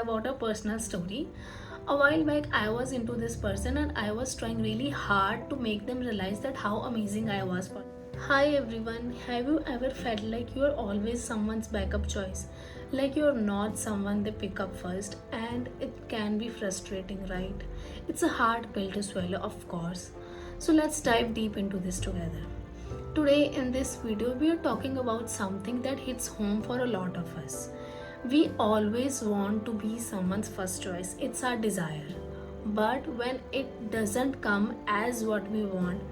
About a personal story. A while back, I was into this person and I was trying really hard to make them realize that how amazing I was for. Hi everyone, have you ever felt like you're always someone's backup choice? Like you're not someone they pick up first, and it can be frustrating, right? It's a hard pill to swallow, of course. So let's dive deep into this together. Today, in this video, we are talking about something that hits home for a lot of us. We always want to be someone's first choice, it's our desire. But when it doesn't come as what we want,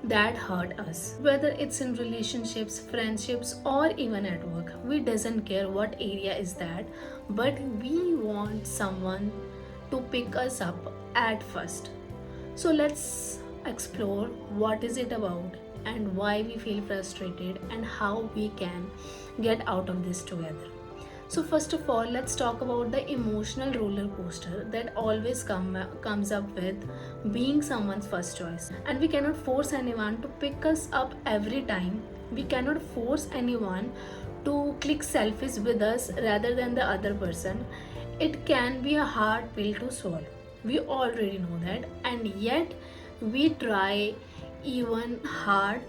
that hurt us. Whether it's in relationships, friendships, or even at work, we doesn't care what area is that, but we want someone to pick us up at first. So let's explore what is it about and why we feel frustrated and how we can get out of this together. So first of all, let's talk about the emotional roller coaster that always comes up with being someone's first choice. And we cannot force anyone to pick us up every time. We cannot force anyone to click selfies with us rather than the other person. It can be a hard pill to swallow. We already know that, and yet we try even hard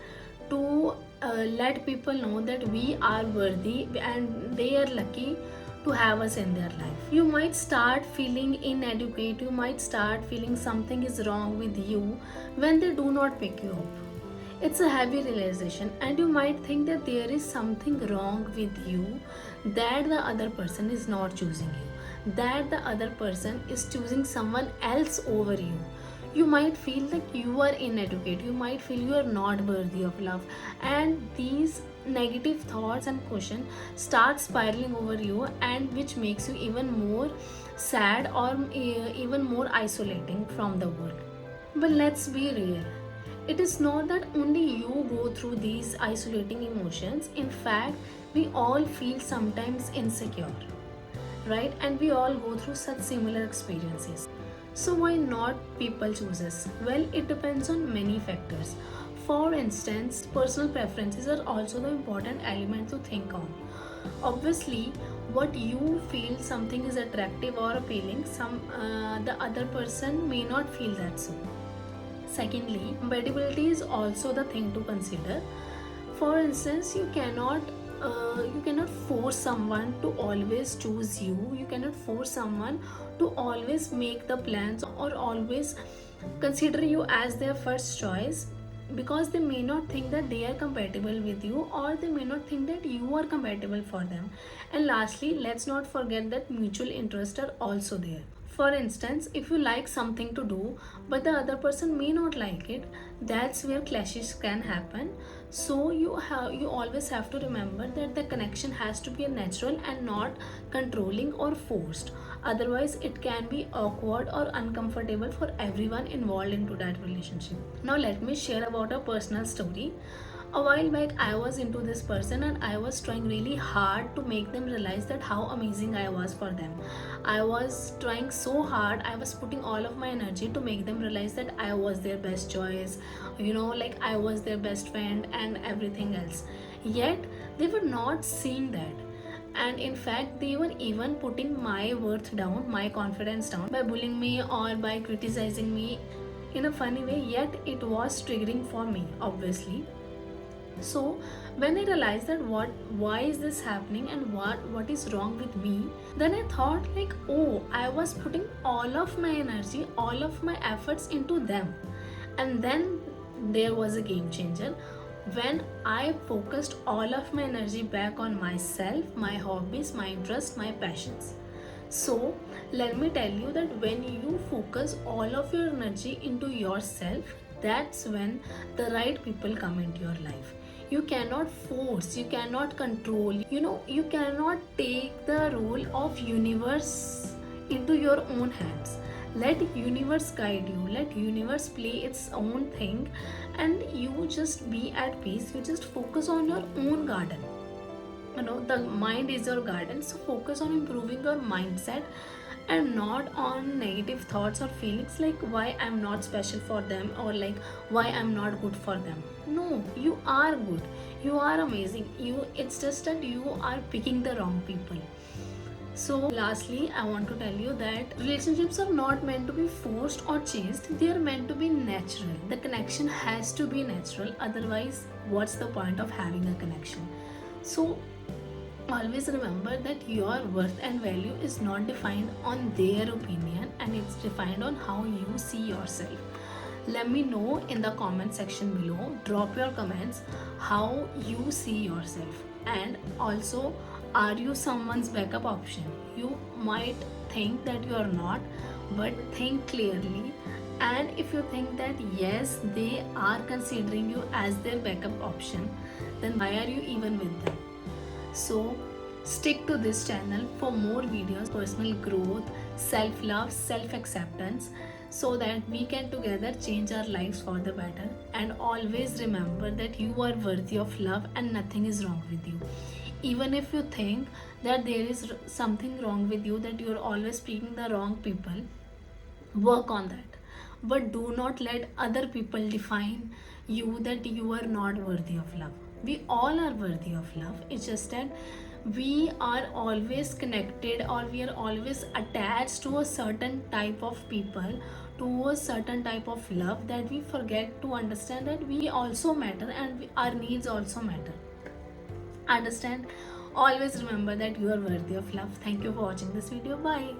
to let people know that we are worthy and they are lucky to have us in their life. You might start feeling inadequate, you might start feeling something is wrong with you when they do not pick you up. It's a heavy realization, and you might think that there is something wrong with you, that the other person is not choosing you, that the other person is choosing someone else over you. You might feel like you are inadequate, you might feel you are not worthy of love, and these negative thoughts and questions start spiraling over you, and which makes you even more sad or even more isolating from the world. But let's be real. It is not that only you go through these isolating emotions. In fact, we all feel sometimes insecure, right? And we all go through such similar experiences. So why not people choose us? Well, it depends on many factors. For instance, personal preferences are also the important element to think on. Obviously, what you feel something is attractive or appealing, the other person may not feel that so. Secondly, compatibility is also the thing to consider. For instance, you cannot force someone to always choose you. You cannot force someone to always make the plans or always consider you as their first choice, because they may not think that they are compatible with you, or they may not think that you are compatible for them. And lastly, let's not forget that mutual interests are also there. For instance, if you like something to do but the other person may not like it, that's where clashes can happen. So you always have to remember that the connection has to be a natural and not controlling or forced. Otherwise, it can be awkward or uncomfortable for everyone involved into that relationship. Now let me share about a personal story. A while back, I was into this person and I was trying really hard to make them realize that how amazing I was for them. I was trying so hard, I was putting all of my energy to make them realize that I was their best choice, like I was their best friend and everything else. Yet, they were not seeing that. And in fact, they were even putting my worth down, my confidence down, by bullying me or by criticizing me in a funny way. Yet, it was triggering for me, obviously. So when I realized that why is this happening and what is wrong with me, then I thought like, oh, I was putting all of my energy, all of my efforts into them. And then there was a game changer when I focused all of my energy back on myself, my hobbies, my interests, my passions. So let me tell you that when you focus all of your energy into yourself, that's when the right people come into your life. You cannot force, you cannot control, you cannot take the role of universe into your own hands. Let universe guide you, let universe play its own thing, and you just be at peace. You just focus on your own garden. The mind is your garden, so focus on improving your mindset and not on negative thoughts or feelings like why I'm not special for them, or like why I'm not good for them. No, you are good, you are amazing. It's just that you are picking the wrong people. So lastly, I want to tell you that relationships are not meant to be forced or chased. They are meant to be natural. The connection has to be natural. Otherwise, what's the point of having a connection? So always remember that your worth and value is not defined on their opinion, and it's defined on how you see yourself. Let me know in the comment section below. Drop your comments how you see yourself, and also, are you someone's backup option? You might think that you are not, but think clearly. And if you think that yes, they are considering you as their backup option, then why are you even with them? So stick to this channel for more videos, personal growth, self-love, self-acceptance, so that we can together change our lives for the better. And always remember that you are worthy of love and nothing is wrong with you. Even if you think that there is something wrong with you, that you are always speaking the wrong people, work on that. But do not let other people define you that you are not worthy of love. We all are worthy of love. It's just that we are always connected, or we are always attached to a certain type of people, to a certain type of love, that we forget to understand that we also matter, and our needs also matter. Understand? Always remember that you are worthy of love. Thank you for watching this video. Bye.